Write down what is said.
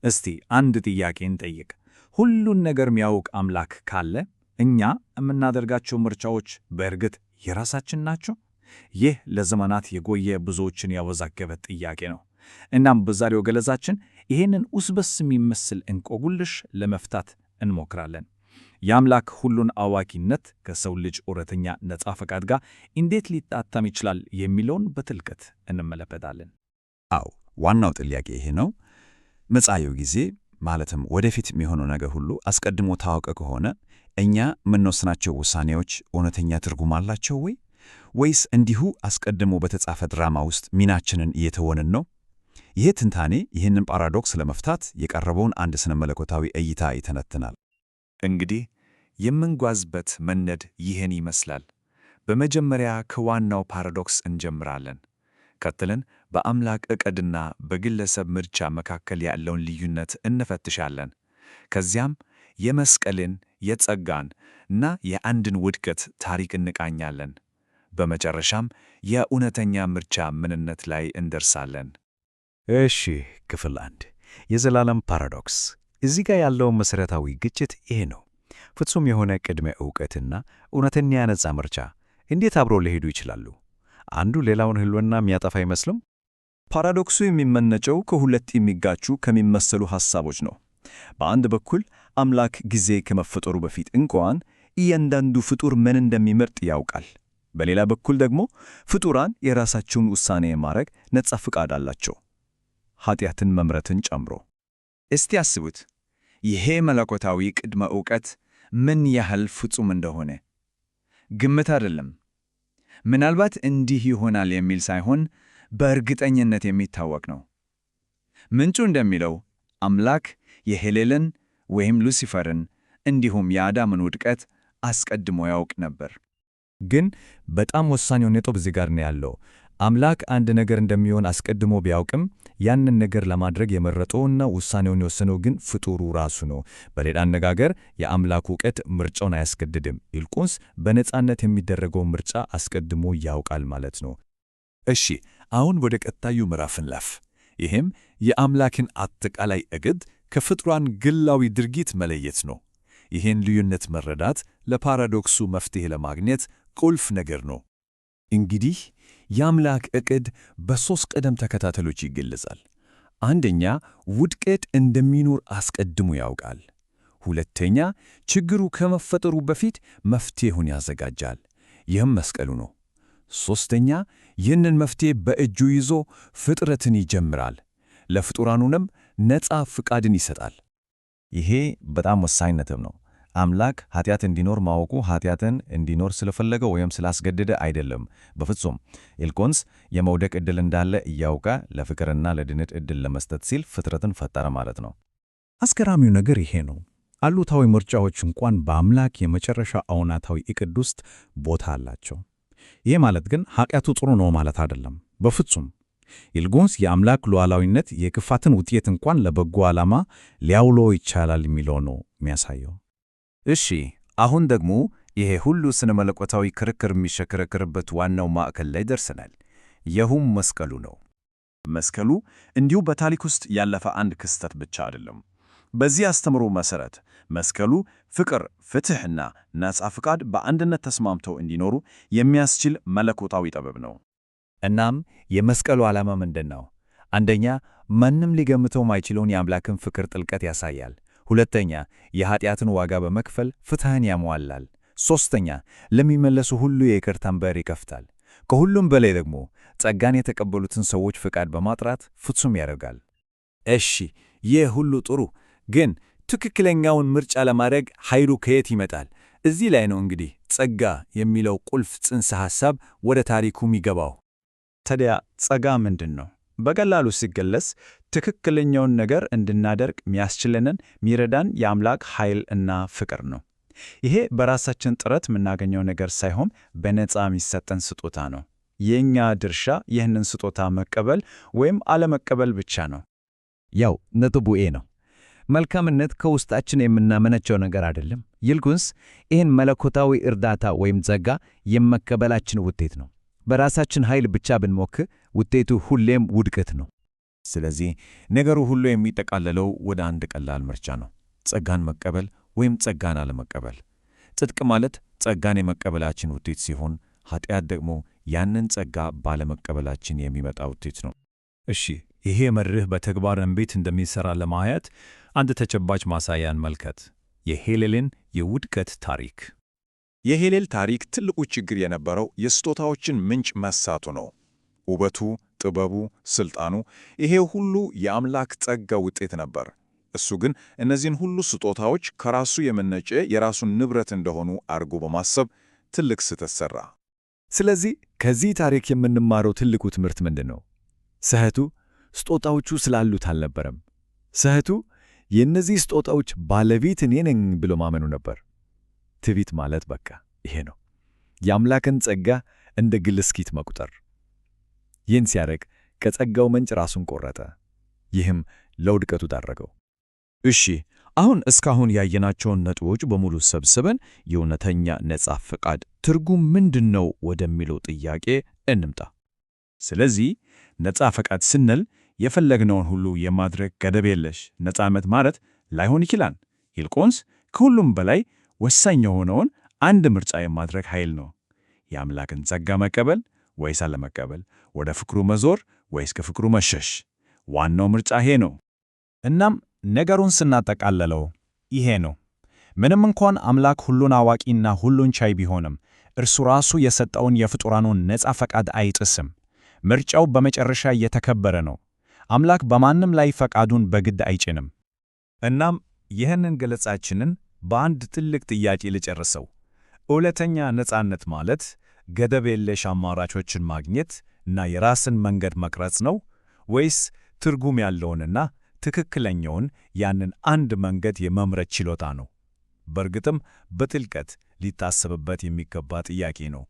እስቲ አንድ ጥያቄ እንጠይቅ። ሁሉን ነገር የሚያውቅ አምላክ ካለ እኛ የምናደርጋቸው ምርጫዎች በእርግጥ የራሳችን ናቸው? ይህ ለዘመናት የቆየ ብዙዎችን ያወዛገበ ጥያቄ ነው። እናም በዛሬው ገለጻችን ይህንን ውስብስብ የሚመስል እንቆቅልሽ ለመፍታት እንሞክራለን። የአምላክ ሁሉን አዋቂነት ከሰው ልጅ እውነተኛ ነፃ ፈቃድ ጋር እንዴት ሊጣጣም ይችላል የሚለውን በጥልቀት እንመለከታለን። አዎ፣ ዋናው ጥያቄ ይሄ ነው። መጻኤው ጊዜ ማለትም ወደፊት የሚሆነው ነገር ሁሉ አስቀድሞ ታወቀ ከሆነ እኛ የምንወስናቸው ውሳኔዎች እውነተኛ ትርጉም አላቸው ወይስ እንዲሁ አስቀድሞ በተጻፈ ድራማ ውስጥ ሚናችንን እየተወንን ነው? ይህ ትንታኔ ይህንን ፓራዶክስ ለመፍታት የቀረበውን አንድ ስነ መለኮታዊ እይታ ይተነትናል። እንግዲህ የምንጓዝበት መንገድ ይህን ይመስላል። በመጀመሪያ ከዋናው ፓራዶክስ እንጀምራለን። ቀጥለን በአምላክ ዕቅድና በግለሰብ ምርጫ መካከል ያለውን ልዩነት እንፈትሻለን። ከዚያም የመስቀልን፣ የጸጋን እና የአንድን ውድቀት ታሪክ እንቃኛለን። በመጨረሻም የእውነተኛ ምርጫ ምንነት ላይ እንደርሳለን። እሺ፣ ክፍል 1 የዘላለም ፓራዶክስ። እዚህ ጋር ያለው መሠረታዊ ግጭት ይሄ ነው። ፍጹም የሆነ ቅድመ ዕውቀትና እውነተኛ ነፃ ምርጫ እንዴት አብረው ሊሄዱ ይችላሉ? አንዱ ሌላውን ሕልውና የሚያጠፋ አይመስልም? ፓራዶክሱ የሚመነጨው ከሁለት የሚጋጩ ከሚመሰሉ ሐሳቦች ነው። በአንድ በኩል አምላክ ጊዜ ከመፈጠሩ በፊት እንኳን እያንዳንዱ ፍጡር ምን እንደሚመርጥ ያውቃል። በሌላ በኩል ደግሞ ፍጡራን የራሳቸውን ውሳኔ የማድረግ ነፃ ፍቃድ አላቸው፣ ኃጢአትን መምረትን ጨምሮ። እስቲ አስቡት፣ ይሄ መለኮታዊ ቅድመ ዕውቀት ምን ያህል ፍጹም እንደሆነ። ግምት አይደለም፣ ምናልባት እንዲህ ይሆናል የሚል ሳይሆን በእርግጠኝነት የሚታወቅ ነው። ምንጩ እንደሚለው አምላክ የሄሌልን ወይም ሉሲፈርን እንዲሁም የአዳምን ውድቀት አስቀድሞ ያውቅ ነበር። ግን በጣም ወሳኝ ነጥብ እዚህ ጋር ነው ያለው። አምላክ አንድ ነገር እንደሚሆን አስቀድሞ ቢያውቅም ያንን ነገር ለማድረግ የመረጠውና ውሳኔውን የወሰነው ግን ፍጡሩ ራሱ ነው። በሌላ አነጋገር የአምላክ ዕውቀት ምርጫውን አያስገድድም፣ ይልቁንስ በነፃነት የሚደረገው ምርጫ አስቀድሞ ያውቃል ማለት ነው። እሺ፣ አሁን ወደ ቀጣዩ ምዕራፍ እንለፍ። ይህም የአምላክን አጠቃላይ ዕቅድ ከፍጡራን ግላዊ ድርጊት መለየት ነው። ይህን ልዩነት መረዳት ለፓራዶክሱ መፍትሔ ለማግኘት ቁልፍ ነገር ነው። እንግዲህ የአምላክ ዕቅድ በሦስት ቅደም ተከታተሎች ይገለጻል። አንደኛ፣ ውድቀት እንደሚኖር አስቀድሞ ያውቃል። ሁለተኛ፣ ችግሩ ከመፈጠሩ በፊት መፍትሔውን ያዘጋጃል። ይህም መስቀሉ ነው። ሦስተኛ፣ ይህንን መፍትሔ በእጁ ይዞ ፍጥረትን ይጀምራል፣ ለፍጡራኑንም ነፃ ፍቃድን ይሰጣል። ይሄ በጣም ወሳኝ ነጥብ ነው። አምላክ ኃጢአት እንዲኖር ማወቁ ኃጢአትን እንዲኖር ስለፈለገ ወይም ስላስገደደ አይደለም፣ በፍጹም። ይልቁንስ የመውደቅ ዕድል እንዳለ እያወቀ ለፍቅርና ለድነት ዕድል ለመስጠት ሲል ፍጥረትን ፈጠረ ማለት ነው። አስገራሚው ነገር ይሄ ነው። አሉታዊ ምርጫዎች እንኳን በአምላክ የመጨረሻ አዎንታዊ ዕቅድ ውስጥ ቦታ አላቸው። ይህ ማለት ግን ኃጢአቱ ጥሩ ነው ማለት አይደለም፣ በፍጹም። ይልቁንስ የአምላክ ሉዓላዊነት የክፋትን ውጤት እንኳን ለበጎ ዓላማ ሊያውለው ይቻላል የሚለው ነው የሚያሳየው። እሺ፣ አሁን ደግሞ ይሄ ሁሉ ስነ መለኮታዊ ክርክር የሚሽከረከርበት ዋናው ማዕከል ላይ ደርሰናል። ይህም መስቀሉ ነው። መስቀሉ እንዲሁ በታሪክ ውስጥ ያለፈ አንድ ክስተት ብቻ አይደለም። በዚህ አስተምሮ መሠረት መስቀሉ ፍቅር፣ ፍትሕና ነፃ ፍቃድ በአንድነት ተስማምተው እንዲኖሩ የሚያስችል መለኮታዊ ጥበብ ነው። እናም የመስቀሉ ዓላማ ምንድን ነው? አንደኛ፣ ማንም ሊገምተው ማይችለውን የአምላክን ፍቅር ጥልቀት ያሳያል። ሁለተኛ፣ የኃጢአትን ዋጋ በመክፈል ፍትሕን ያሟላል። ሦስተኛ፣ ለሚመለሱ ሁሉ የይቅርታን በር ይከፍታል። ከሁሉም በላይ ደግሞ ጸጋን የተቀበሉትን ሰዎች ፍቃድ በማጥራት ፍጹም ያደርጋል። እሺ፣ ይህ ሁሉ ጥሩ፣ ግን ትክክለኛውን ምርጫ ለማድረግ ኃይሉ ከየት ይመጣል? እዚህ ላይ ነው እንግዲህ ጸጋ የሚለው ቁልፍ ጽንሰ ሐሳብ ወደ ታሪኩ የሚገባው። ታዲያ ጸጋ ምንድን ነው? በቀላሉ ሲገለጽ ትክክለኛውን ነገር እንድናደርግ የሚያስችለንን የሚረዳን የአምላክ ኃይል እና ፍቅር ነው። ይሄ በራሳችን ጥረት የምናገኘው ነገር ሳይሆን በነፃ የሚሰጠን ስጦታ ነው። የእኛ ድርሻ ይህንን ስጦታ መቀበል ወይም አለመቀበል ብቻ ነው። ያው ነጥቡ ነው። መልካምነት ከውስጣችን የምናመነጨው ነገር አይደለም። ይልቁንስ ይህን መለኮታዊ እርዳታ ወይም ጸጋ የመቀበላችን ውጤት ነው። በራሳችን ኃይል ብቻ ብንሞክር ውጤቱ ሁሌም ውድቀት ነው። ስለዚህ ነገሩ ሁሉ የሚጠቃለለው ወደ አንድ ቀላል ምርጫ ነው፤ ጸጋን መቀበል ወይም ጸጋን አለመቀበል። ጽድቅ ማለት ጸጋን የመቀበላችን ውጤት ሲሆን፣ ኃጢአት ደግሞ ያንን ጸጋ ባለመቀበላችን የሚመጣ ውጤት ነው። እሺ፣ ይሄ መርህ በተግባር እንዴት እንደሚሠራ ለማየት አንድ ተጨባጭ ማሳያ እንመልከት። የሄሌልን የውድቀት ታሪክ። የሄሌል ታሪክ ትልቁ ችግር የነበረው የስጦታዎችን ምንጭ መሳቱ ነው። ውበቱ፣ ጥበቡ፣ ሥልጣኑ፣ ይሄ ሁሉ የአምላክ ጸጋ ውጤት ነበር። እሱ ግን እነዚህን ሁሉ ስጦታዎች ከራሱ የመነጨ የራሱን ንብረት እንደሆኑ አድርጎ በማሰብ ትልቅ ስህተት ሠራ። ስለዚህ ከዚህ ታሪክ የምንማረው ትልቁ ትምህርት ምንድን ነው? ስህተቱ ስጦታዎቹ ስላሉት አልነበረም። ስህተቱ የእነዚህ ስጦታዎች ባለቤት እኔ ነኝ ብሎ ማመኑ ነበር። ትዕቢት ማለት በቃ ይሄ ነው፣ የአምላክን ጸጋ እንደ ግል ስኬት መቁጠር። ይህን ሲያደርግ ከጸጋው ምንጭ ራሱን ቆረጠ። ይህም ለውድቀቱ ዳረገው። እሺ፣ አሁን እስካሁን ያየናቸውን ነጥቦች በሙሉ ሰብስበን የእውነተኛ ነጻ ፈቃድ ትርጉም ምንድን ነው ወደሚለው ጥያቄ እንምጣ። ስለዚህ ነጻ ፈቃድ ስንል የፈለግነውን ሁሉ የማድረግ ገደብ የለሽ ነጻነት ማለት ላይሆን ይችላል። ይልቁንስ ከሁሉም በላይ ወሳኝ የሆነውን አንድ ምርጫ የማድረግ ኃይል ነው። የአምላክን ጸጋ መቀበል ወይስ አለመቀበል? ወደ ፍቅሩ መዞር ወይስ ከፍቅሩ መሸሽ? ዋናው ምርጫ ይሄ ነው። እናም ነገሩን ስናጠቃለለው ይሄ ነው። ምንም እንኳን አምላክ ሁሉን አዋቂና ሁሉን ቻይ ቢሆንም እርሱ ራሱ የሰጠውን የፍጡራኑን ነጻ ፈቃድ አይጥስም። ምርጫው በመጨረሻ የተከበረ ነው። አምላክ በማንም ላይ ፈቃዱን በግድ አይጭንም። እናም ይህንን ገለጻችንን በአንድ ትልቅ ጥያቄ ልጨርሰው። እውነተኛ ነጻነት ማለት ገደብ የለሽ አማራጮችን ማግኘት እና የራስን መንገድ መቅረጽ ነው ወይስ ትርጉም ያለውንና ትክክለኛውን ያንን አንድ መንገድ የመምረጥ ችሎታ ነው? በእርግጥም በጥልቀት ሊታሰብበት የሚገባ ጥያቄ ነው።